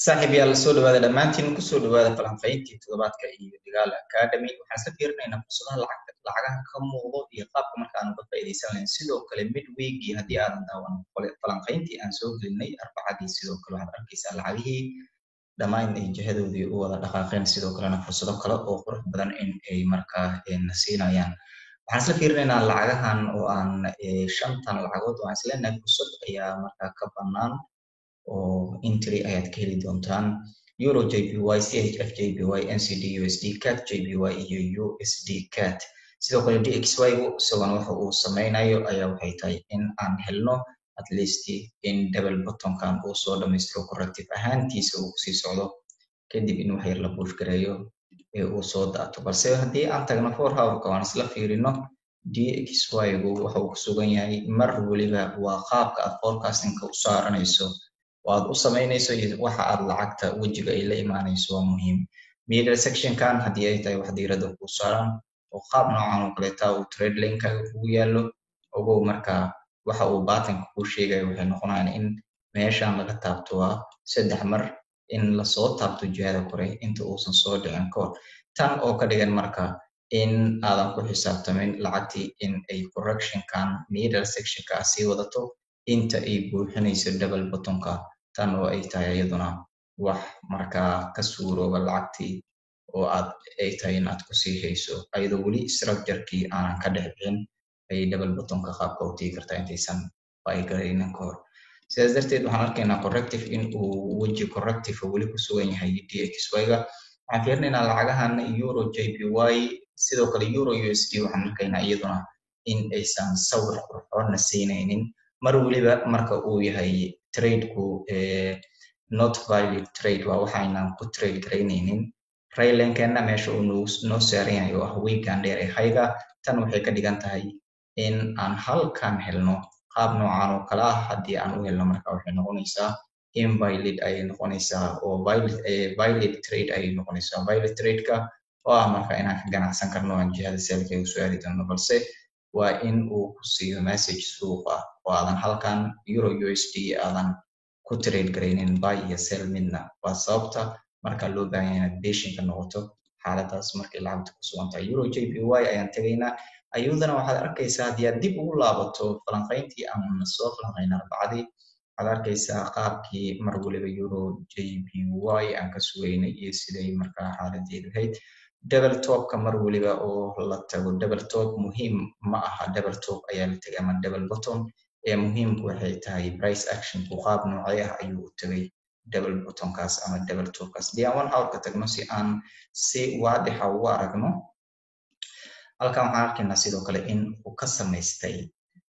صاحب يلا soo dhawaada dhamaantiin ku soo dhawaada falanqayntii toddobaadka iyo Digaal Academy waxaan isla fiirinaynaa fursadaha lacagaha ka muuqdo iyo qaabka markaan uga faa'iideysan lahayn sidoo kale midweek haddii aadan daawan falanqayntii aan soo gelinay arbacadii sidoo kale waxaad arkaysaa lacagihii dhammaan ay jihadoodii u wada dhaqaaqeen sidoo kalena fursado kale oo qurux badan in ay markaa siinayaan waxaan isla fiirinaynaa lacagahan oo aan shantan lacagood oo aan isla leenahay fursad ayaa markaa ka bannaan oo entry ayaad ka heli doontaan euro JPY CHF JPY NCD USD CAD JPY iyo USD CAD sidoo kale DXY isaguna waxa uu sameynayo ayaa waxay tahay in aan helno at least in double bottom kan uu soo dhameystiro corrective ahaantiisa uu sii socdo kadib in wax yar la push gareeyo ee uu soo daato balse haddii aan tagno 4 hour ka waan isla fiirino DXY waxa uu ku sugan yahay mar waliba waa qaabka aad forecasting ka u saaranayso waad u sameynayso waxa aad lacagta wajiga ay la imaanayso waa muhiim middle section kan hadii ay tahay wax diirada ku saaran oo qaab noocan oo kale taa uu trade link ugu yaalo ogow marka waxa uu baatanka ku sheegay waxay noqonayaan in meeshan laga taabto waa saddex mar in la soo taabto jihada kore inta uusan soo dhicin koor tan oo ka dhigan marka in aadan ku xisaabtamin lacagtii in ay correction kan middle section ka sii wadato inta ay buuxinayso double bottom ka tan oo ay tahay iyaduna wax markaa ka suurooba lacagtii oo aad ay tahay in aad ku sii hayso ayadoo weli structure-kii aanan ka dhex bixin ay double bottom ka qaabka u tegi kartaa intaysan buy garaynin ka hor sidaas darteed waxaan arkaynaa corrective in uu weji corrective weli ku sugan yahay DXY-ga waxaan fiirinaynaa lacagahan euro JPY sidoo kale euro USD waxaan arkaynaa iyaduna in aysan sawir qurxoon siinaynin mar waliba marka uu yahay trade-ku not valid trade waa waxaynan ku trade garaynaynin raylenkeenna meesha uu noo saaran yahay oo ah weekan dheer ee hayga tan waxay ka dhigan tahay in aan halkan helno qaab noocan oo kala ah haddii aan u helno marka waxay noqonaysaa invalid ayay noqonaysaa oo valid trade ayay noqonaysaa valid trade-ka oo ah marka inaan ka ganacsan karno aan jihada selka u soo aadi doono balse waa in uu ku siiyo message suuqa oo aadan halkan euro USD aadan ku trade garaynin buy iyo sell midna waa sababta marka loo baahan yahay inaad patient ka noqoto xaaladaas markay lacagta ku sugan tahay euro JPY ayaan tagaynaa ayadana waxaad arkaysaa haddii aad dib ugu laabato falanqayntii aan soo falanqaynay arbacadii waxaad arkaysaa qaabkii mar waliba euro JPY aan ka sugaynay iyo siday markaa xaaladeedu ahayd double top ka mar waliba oo la tago double top muhiim ma aha double top ayaa la tagay ama double bottom ee muhiimku waxay tahay price action ku qaab noocay ah ayuu u tagay double bottom kaas ama double top kaas diyan 1 hour ka tagno si aan si waadixa ugu aragno halkan waxaan arkaynaa sidoo kale in uu ka samaystay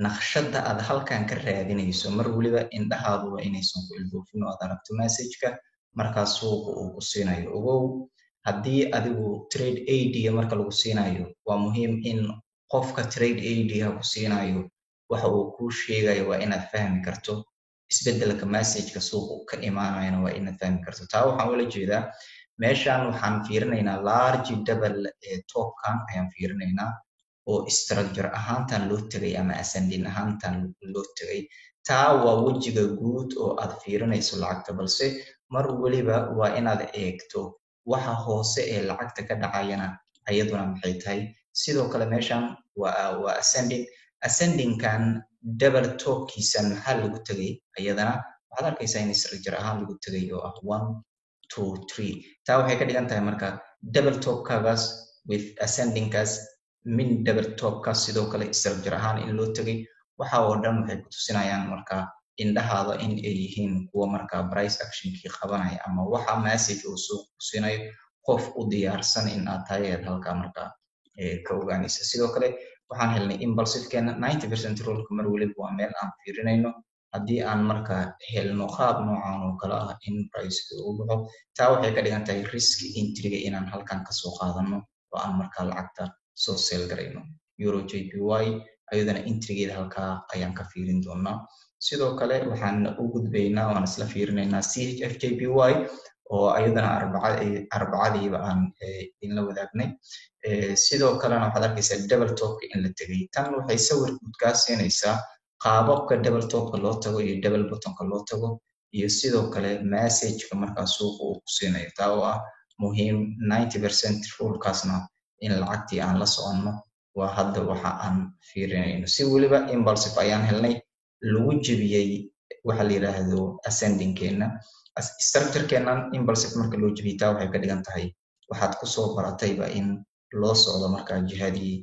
naqshada aad halkan ka raadinayso mar waliba indhahaadu waa inaysan ku ildoofin oo aad aragto message-ka markaas suuqa uu ku siinayo ogow haddii adigu trade AD marka lagu siinayo waa muhiim in qofka trade AD ku siinayo waxa uu ku sheegayo waa inaad fahmi karto isbedelka message-ka suuqa ka imaanayna waa inaad fahmi karto taa waxaan wala jeedaa meeshan waxaan fiirinaynaa large double top kan ayaan fiirinaynaa oo structure ahaantan loo tagay ama ascending ahaantan loo tagay taa waa wejiga guud oo aad fiirinayso lacagta balse mar waliba waa inaad eegto waxa hoose ee lacagta ka dhacayana ayaduna maxay tahay sidoo kale meeshan waa ascending kan double top kiisan maxaa lagu tagay ayadana waxaad arkaysaa in structure ahaan lagu tagay oo ah 1 2 3 taa waxay ka dhigan tahay marka double top kagas with ascending kas min double top ka sidoo kale structure ahaan in loo tagay waxa oo dhan waxay ku tusinayaan marka indhahaada in ay yihiin kuwa marka price action ki qabanaya ama waxa message uu soo kusinayo qof u diyaarsan in aad tahay halka marka ka ogaanaysa sidoo kale waxaan helnay impulsive keena 90% rule mar waliba waa meel aan fiirinayno haddii aan marka helno qaab noocan oo kala ah in price uu baxo taa waxay ka dhigan tahay risk entry inaan halkan ka soo qaadano oo aan marka lacagta soo sell garayno euro JPY ayadana entry-geeda halka ayaan ka fiirin doonaa sidoo kale waxaan u gudbaynaa waan isla fiirinaynaa CHF JPY oo ayadana arbacadiiba aan in la wadaagnay sidoo kalena waxaad arkaysaa double top in la tagay tan waxay sawir guud ka siinaysaa qaababka double top-ka loo tago iyo double bottom-ka loo tago iyo sidoo kale message-ka markaa suuqa uu ku siinayo taa oo ah muhiim 90% rulkaasna in lacagtii aan la soconno waa hadda waxa aan fiirinayno si weliba impulsive ayaan helnay lagu jebiyey waxa la yiraahdo ascending-keena structure-keenan impulsive marka loo jebiyo taa waxay ka dhigan tahay waxaad ku soo baratayba in loo socdo markaa jihadii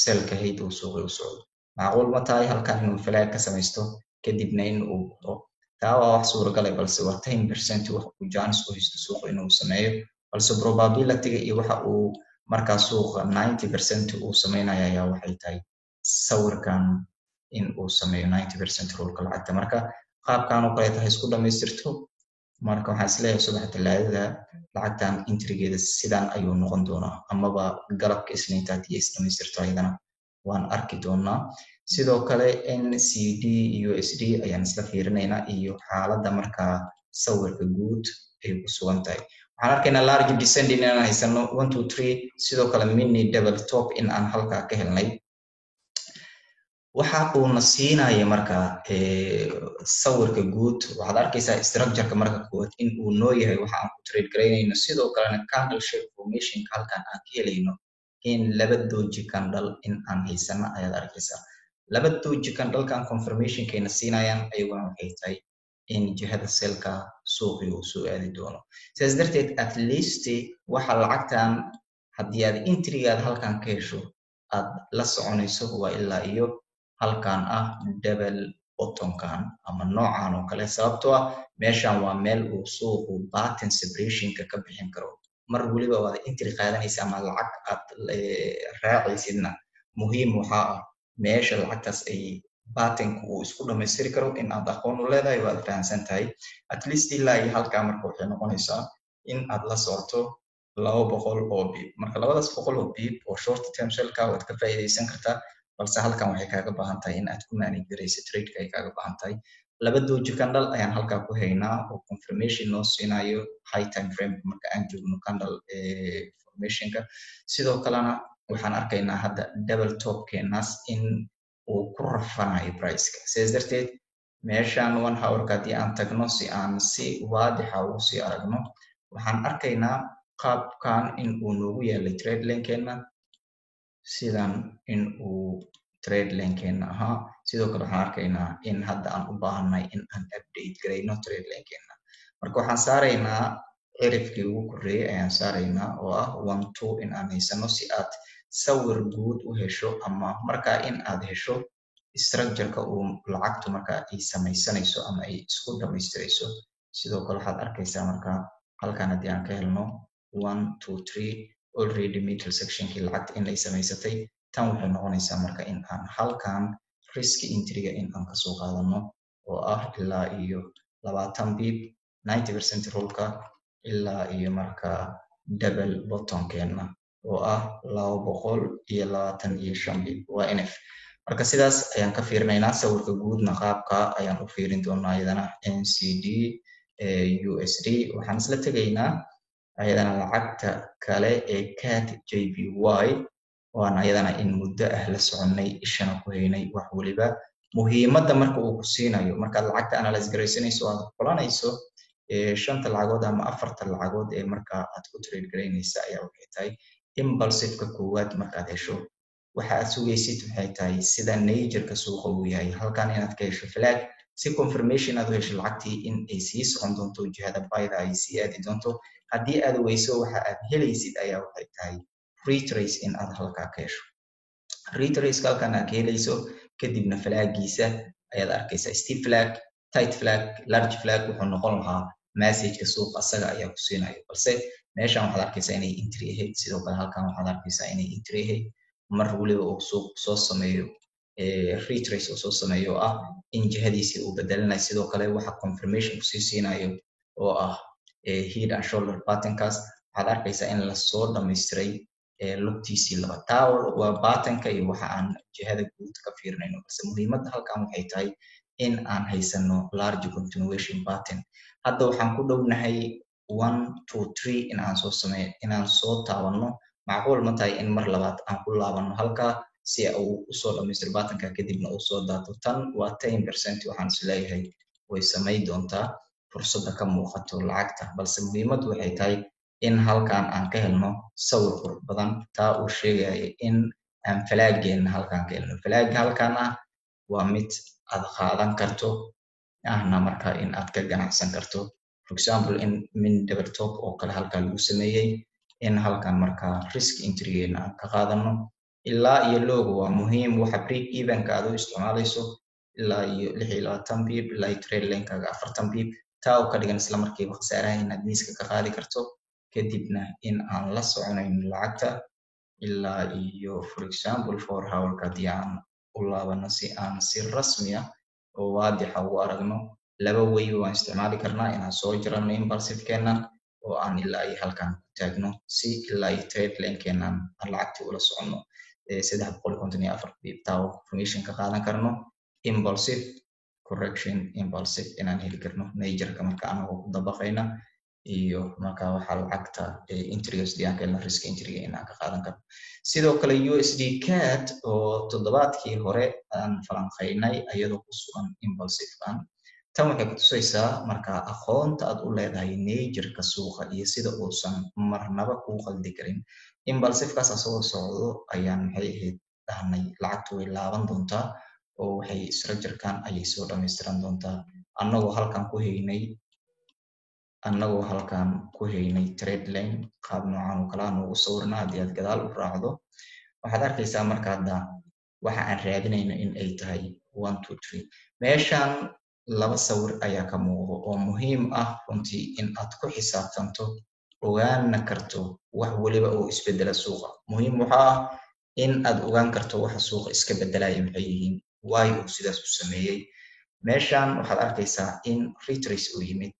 selka hayd uu suuqa u socdo macquul ma tahay halkan inuu falaag ka samaysto kadibna in uu budo taa waa wax suuragalay balse waa 10% wax uu jaanis u haysto suuqa inuu sameeyo balse probability-ga iyo waxa uu markaa suuqa 90% uu sameynaya ayaa waxay tahay sawirkan in uu sameeyo 90% rulka lacagta marka qaabkan oo kale tahay isku dhamaystirto marka waxaan isleeyahay subax talaadada lacagtan intrigeeda sidan ayuu noqon doonaa amaba galabka isniinta haddii is dhamaystirto ayadana waan arki doonaa sidoo kale NCD USD ayaan isla fiirinaynaa iyo xaaladda markaa sawirka guud ay ku sugan tahay waxaan arkaynaa large descending inaan haysano 1 2 3 sidoo kale mini double top in aan halkaa ka helnay waxa uu na siinaya markaa sawirka guud waxaad arkaysaa structure-ka marka koowaad in uu noo yahay waxa aan ku trade garaynayno sidoo kalena candle shape formation halkan aan ka helayno in laba doji candle in aan haysano ayaad arkaysaa laba doji candle-kan confirmation-keena siinayaan ayaguna waxay tahay in jihada selka suuqi uu soo aadi doono sidaas darteed at least waxa lacagtan haddii aad intrigaada halkan ka hesho aad la soconayso waa ilaa iyo halkan ah double bottom-kan ama noocan oo kale sababtoo ah meeshan waa meel uu suuqu pattern separation-ka ka bixin karo mar waliba waad entry qaadanaysa ama lacag aad raacaysidna muhiim waxaa ah meesha lacagtaas ay pattern-ku uu isku dhamaystiri karo in aad aqoon u leedahay waad fahamsan tahay at least ilaa iyo halkaa marka waxay noqonaysaa in aad la socoto 200 oo bib marka 200 oo bib oo short term selka waad ka faa'iideysan kartaa balse halkan waxay kaaga baahan tahay in aad ku manage garayso trade-ka ay kaaga baahan tahay laba doji candle ayaan halkaa ku haynaa oo confirmation noo siinayo high time frame marka aan joogno candle formationka sidoo kalena waxaan arkaynaa hadda double top-keenaas in uu ku rafanayo price-ka sidaas darteed meeshan 1 hour-ka haddii aan tagno si aan si waadixa ugu sii aragno waxaan arkaynaa qaabkan in uu noogu yaalay trade lane-keena sidan in uu trade lane-keena ahaa sidoo kale waxaan arkaynaa in hadda aan u baahanay in aan update garayno trade lane-keena marka waxaan saaraynaa cirifkii ugu koreeyay ayaan saaraynaa oo ah 1 2 in aan haysano si aad sawir guud u hesho ama markaa in aad hesho structure-ka uu lacagtu markaa ay samaysanayso ama ay isku dhamaystirayso sidoo kale waxaad arkaysaa markaa halkan haddii aan ka helno 1 2 3 already middle section-kii lacagta in ay samaysatay tan waxay noqonaysaa marka in aan halkan risk entry-ga in aan kasoo qaadano oo ah ilaa iyo 20 bib 90% rulka ilaa iyo marka double bottom-keena oo ah 225 bib waa NF marka sidaas ayaan ka fiirinaynaa sawirka guudna qaabka ayaan u fiirin doonaa iyadana NCD USD waxaan isla tegaynaa ayadana lacagta kale ee CAD JPY waan ayadana in muddo ah la soconay ishana ku haynay wax waliba muhiimadda marka uu ku siinayo markaad lacagta analyze garaysanayso aad qoranayso shanta lacagood ama afarta lacagood ee marka aad ku trade garaynaysa ayaa waxay tahay impulsive-ka koowaad markaad hesho waxa aad sugaysid waxay tahay sida nature-ka suuqa uu yahay halkan inaad ka hesho flag si confirmation aad u hesho lacagtii in ay sii socon doonto jihada bayda ay sii aadi doonto haddii aad weyso waxa aad helaysid ayaa waxay tahay retrace in aad halkaa ka hesho retrace halkan aad ka helayso kadibna flaggiisa ayaad arkaysaa steep flag tight flag large flag wuxuu noqon lahaa message-ka suuqa asaga ayaa ku siinayo balse meeshan waxaad arkaysaa inay entry ahayd sidoo kale halkan waxaad arkaysaa inay entry ahayd mar waliba uu suuq soo sameeyo retrace uu soo sameeyo ah in jihadiisii uu bedelanayo sidoo kale waxa confirmation ku sii siinayo oo ah head and shoulder pattern-kaas waxaad arkaysaa in lasoo dhamaystiray lugtiisii laba taa waa pattern-ka iyo waxa aan jihada guud ka fiirinayno balse muhiimadda halkan waxay tahay in aan haysano large continuation pattern hadda waxaan ku dhownahay 1 2 3 in aan soo taabanno macquul ma tahay in mar labaad aan ku laabanno halkaa si uu usoo dhamaystiro pattern-ka kadibna uu soo daato tan waa 10% waxaan is leeyahay way samay doontaa fursadda ka muuqato lacagta balse muhiimaddu waxay tahay in halkan aan ka helno sawir qurux badan taa uu sheegaya in aan falaageena halkan ka helno falaaga halkan ah waa mid aad qaadan karto ahna marka in aad ka ganacsan karto for example in min double top oo kale halkan lagu sameeyey in halkan marka risk entrygeena aan ka qaadano ilaa iyo logo waa muhiim waxa break evenka aad u isticmaalayso ilaa iyo 26 pip ilaa iyo trade lane-kaaga 40 pip taa oo ka dhigan isla markiiba khasaaraha inaad miiska ka qaadi karto kadibna in aan la soconayn lacagta ilaa iyo for example for hourka haddii aan u laabano si aan si rasmi ah oo waadixa ugu aragno laba way waan isticmaali karnaa inaan soo jirano impulsive-keena oo aan ilaa iyo halkan ku taagno si ilaa iyo trade lane-keenan aan lacagtii ula soconno 354 pip taa oo confirmation ka qaadan karno impulsive correction impulsive inaan heli karno majorka marka anagoo ku dabaqayna iyo marka waxaa lacagta interest aan ka helno risk entry inaan ka qaadan karno sidoo kale USD CAD oo toddobaadkii hore aan falanqaynay ayadoo ku sugan impulsive kan tan waxay ku tusaysaa marka aqoonta aad u leedahay majorka suuqa iyo sida uusan marnaba kuu qaldi karin impulsive kaas asoo socdo ayaan maxay ahayd dhahnay lacagtu way laaban doontaa oo waxay structure-kan ayay soo dhammaystiran doontaa annagoo halkan ku haynay trade lane qaab noocan oo kala noogu sawirna haddii aad gadaal u raacdo waxaad arkaysaa marka hadda waxa aan raadinayno in ay tahay 1 2 3 meeshan laba sawir ayaa ka muuqdo oo muhiim ah runtii in aad ku xisaabtanto ogaana karto wax waliba oo isbedela suuqa muhiim waxa ah in aad ogaan karto waxa suuqa iska bedelaya maxay yihiin why uu sidaas u sameeyey meeshan waxaad arkaysaa in retrace uu yimid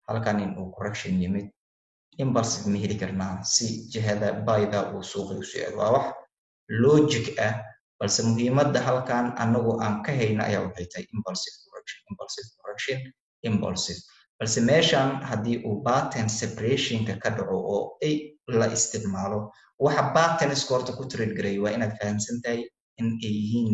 halkan in uu correction yimid impulsive ma heli karnaa si jihada bayda uu suuqa u socdo waa wax logic ah balse muhiimadda halkan anagu aan ka hayna ayaa waxay tahay impulsive correction balse meeshan haddii uu pattern separationka ka dhaco oo ay la isticmaalo waxa pattern scorta ku trade garay waa inaad fahamsan tahay in ay yihiin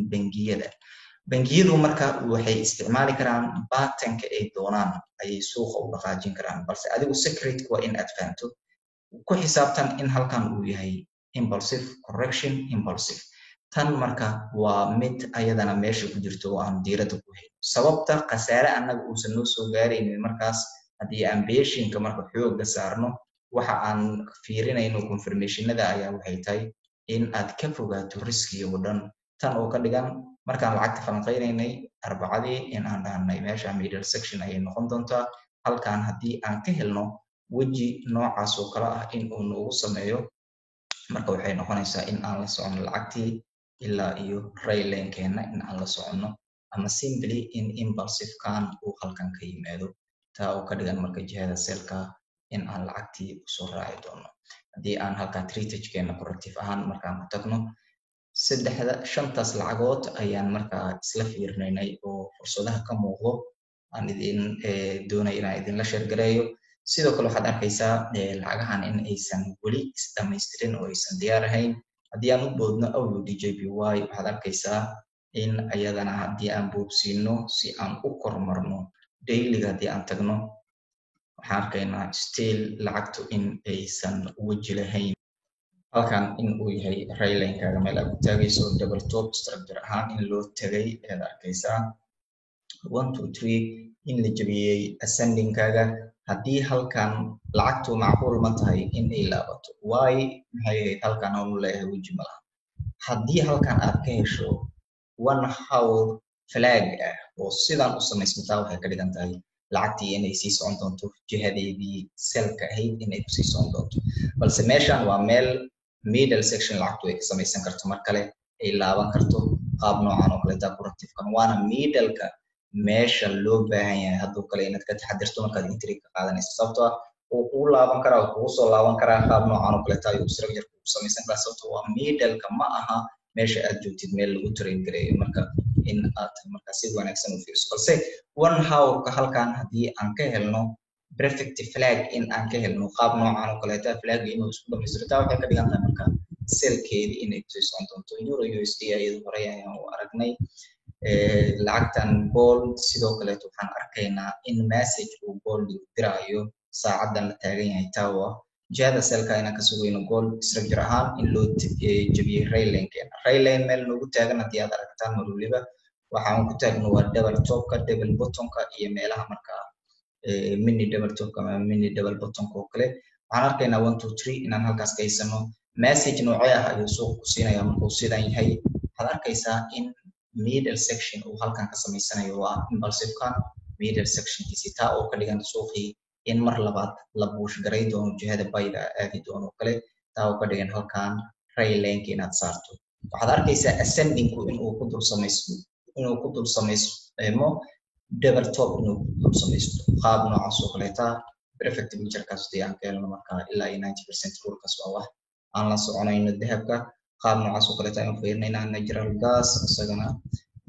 bangiyadu marka waxay isticmaali karaan patternka ay doonaan ayay suuqa u dhaqaajin karaan balse adigu secret waa in aad fahamto ku xisaabtan in halkan uu yahay impulsive correction tan marka waa mid ayadana meesha ku jirto oo aan diiradda ku hayno sababta khasaare annaga uusan noo soo gaaraynin markaas haddii aan beeshinka marka xoogga saarno waxa aan fiirinayno confirmationada ayaa waxay tahay in aad ka fogaato riskiga oo dhan tan oo ka dhigan markaan lacagta falanqaynaynay arbacadii in aan dhahnay meesha middle section ayay noqon doontaa halkan haddii aan ka helno weji noocaas oo kale ah in uu noogu sameeyo marka waxay noqonaysaa in aan la socono lacagtii ilaa iyo raylankeena in aan la soconno ama simply in impulsive kan uu halkan ka yimaado taa oo ka dhigan marka jihada selka in aan lacagtii usoo raaci doono haddii aan halkaa treatagekeena corrective ahaan markaan ku tagno shantaas lacagood ayaan markaa isla fiirinaynay oo fursadaha ka muuqdo aan idin doonay inaan idinla sheergareeyo sidoo kale waxaad arkaysaa lacagahan in aysan weli isdhamaystirin oo aysan diyaar ahayn haddii aan u boodno awdjpy waxaad arkaysaa in ayadana haddii aan boobsiino si aan u kormarno dailyga haddii aan tagno waxaan arkaynaa still lacagtu in aysan weji lahayn halkan in uu yahay raylankaaga meel aad ku taagayso double top structure ahaan in loo tagay ayaad arkaysaa 1 2 3 in la jabiyey ascendingkaaga haddii halkan lacagtu macquul ma tahay in ay laabato why maxay ahayd halkan aan u leeyahay weji ma laha haddii halkan aad ka hesho 1 hour flag ah oo sidan u samaysmataa waxay ka dhigan tahay lacagtii inay sii socon doonto jihadeedii selka ahayd inay kusii socon doonto balse meeshan waa meel middle section lacagtu ay ka samaysan karto mar kale ay laaban karto qaab noocan oo kale taa corrective-kan waana middleka meesha loo baahan yahay hadduu kale inaad ka taxadirto markaad entry ka qaadanayso sababtoo ah uu kugu laaban karaa uu kugu soo laaban karaa qaab noocan oo kale taa ayuu structure ku samaysan karaa sababtoo waa middleka ma aha meesha aad joogtid meel lagu trade gareeyo marka in aad marka si wanaagsan u fiirso balse 1 hour-ka halkan haddii aan ka helno perfect flag in aan ka helno qaab noocan oo kale taa flag inuu isku dhamaystiro taa waxay ka dhigan tahay marka selkeedii inay kusii socon doonto euro USD ayadu horey ayaan u aragnay lacagtan bold sidoo kale waxaan arkaynaa in message uu bold dirayo saacadan la taagan yahay tawa jihada selka inaan ka sugayno goal structure ahaan in loo jabiyey rayline meel noogu taagan haddii aad aragtaan mar waliba waxaan ku taagno waa double topka double bottomka iyo meelaha markaa mini double topka ama mini double bottomka oo kale waxaan arkaynaa 1 2 3 inaan halkaas ka haysano message noocee ah ayuu suuq ku siinaya markuu sidan yahay waxaad arkaysaa in middle section uu halkan ka samaysanayo waa impulsive kan middle section kiisita oo ka dhigan suuqii in mar labaad la buush garay doono jihada bayda aadi doono kale taa oo ka dhigan halkan rayline inaad saarto waxaad arkaysaa ascending inuu ku dul samaysto double top inuu ku dul samaysto qaab noocaas oo kaleeta perfect picture-kaas aan ka helno markaa ilaa 90% rulkaas waa wax aan la soconayno dahabka qaab noocaas oo kaleeta aan fiirinaynaa natural gas isagana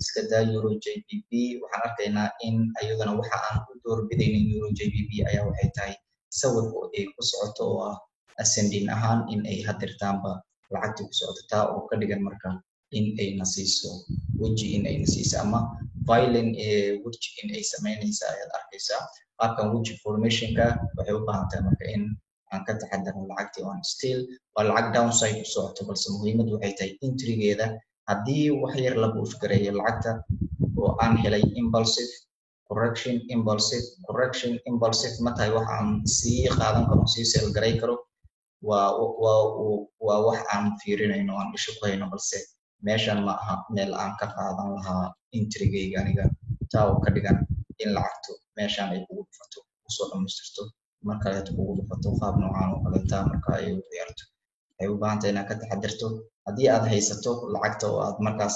iska daa euro JBP waxaan arkaynaa in ayadana waxa aan ku doorbidaynin euro JBP ayaa waxay tahay sawirku ay ku socoto oo ah ascending ahaan in ay hadirtaanba lacagta ku socoto taa oo ka dhigan markaa in ay nasiiso weji in ay nasiiso ama violent weji in ay samaynaysa ayaad arkaysaa qaabkan weji formationka waxay u baahan tahay marka in aan ka taxadarno lacagtii on still waa lacag downside ku socoto balse muhiimadu waxay tahay entrygeeda haddii wax yar la buush gareeyo lacagta oo aan helay impulsive correction ma tahay wax aan sii qaadan karo sii seel garay karo waa wax aan fiirinayno aan isha ku hayno balse meeshan ma aha meel aan ka qaadan lahaa intrigayga aniga taa oo ka dhigan in lacagtu meeshan ay kugu dhufato kusoo dhamaystirto marka ay kugu dhufato qaab noocaan oo kaleeta marka ay u ciyaarto ay u baahan tahay inaad ka taxadirto haddii aad haysato lacagta oo aad markaas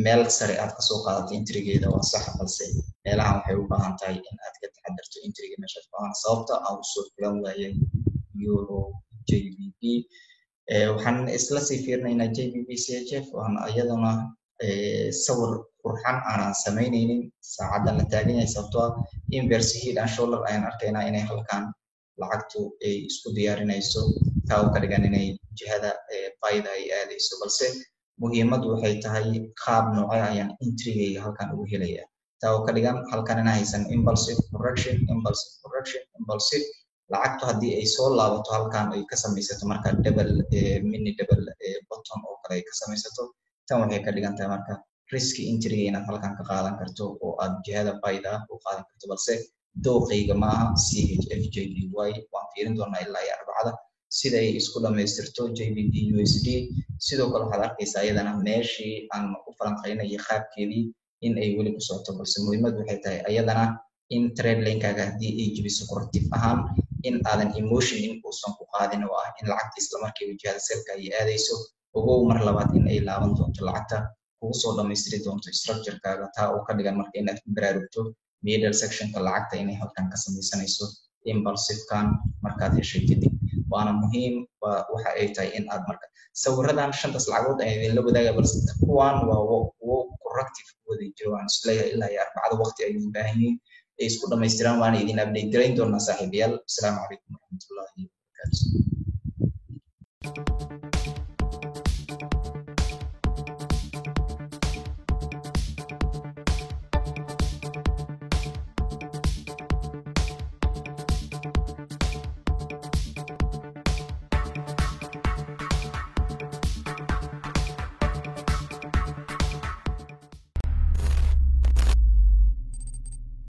meel sare aad ka soo qaadato intrigeeda waa sax balse meelahan waxay u baahan tahay in aad ka taxadirto intriga meeshaas baahan sababta aan usoo filan waayay euro JBP waxaan isla sii fiirinaynaa JBP CHF waxaan iyadana sawir qurxan aanan samaynaynin saacadan la taagan yahay sababtoo ah inverse head and shoulder ayaan arkaynaa inay halkan lacagtu ay isku diyaarinayso taa oo ka dhigan inay jihada bayda ay aadayso balse muhiimadu waxay tahay qaab noocee ayaan intrigayga halkan ugu helaya taa oo ka dhigan halkan inaan haysan impulsive correction lacagtu haddii ay soo laabato halkan ay ka samaysato marka double mini double bottom oo kale ay ka samaysato tan waxay ka dhigan tahay marka riski intriga inaad halkan ka qaadan karto oo aad jihada bayda u qaadan karto balse dooqayga maaha CHFJPY waan fiirin doonaa ilaa iyo arbacada sida ay isku dhamaystirto JBP USD sidoo kale waxaad arkaysaa iyadana meeshii aan ku falanqaynayay qaabkeedii in ay weli ku socoto balse muhiimadu waxay tahay iyadana in trade line-kaaga haddii ay jibiso corrective ahaan in aadan emotion in uusan ku qaadin oo ah in lacagta isla markiiba jihada selka ay aadayso ogow mar labaad in ay laaban doonto lacagta kugu soo dhamaystiri doonto structure-kaaga taa oo ka dhigan marka inaad ku baraarugto middle sectionka lacagta inay halkan ka samaysanayso impulsive-kan markaad heshay kadib waana muhiim waxa ay tahay in aad marka sawiradan shantaas lacagood ay idinla wadaaga balse kuwan waa corrective wada jiro aan isleeyahay ilaa iyo arbacada waqti ay u baahan yihiin ay isku dhamaystiraan waana idin update garayn doonaa saaxiibayaal assalaamu calaykum waraxmatullaahi wabarakaatu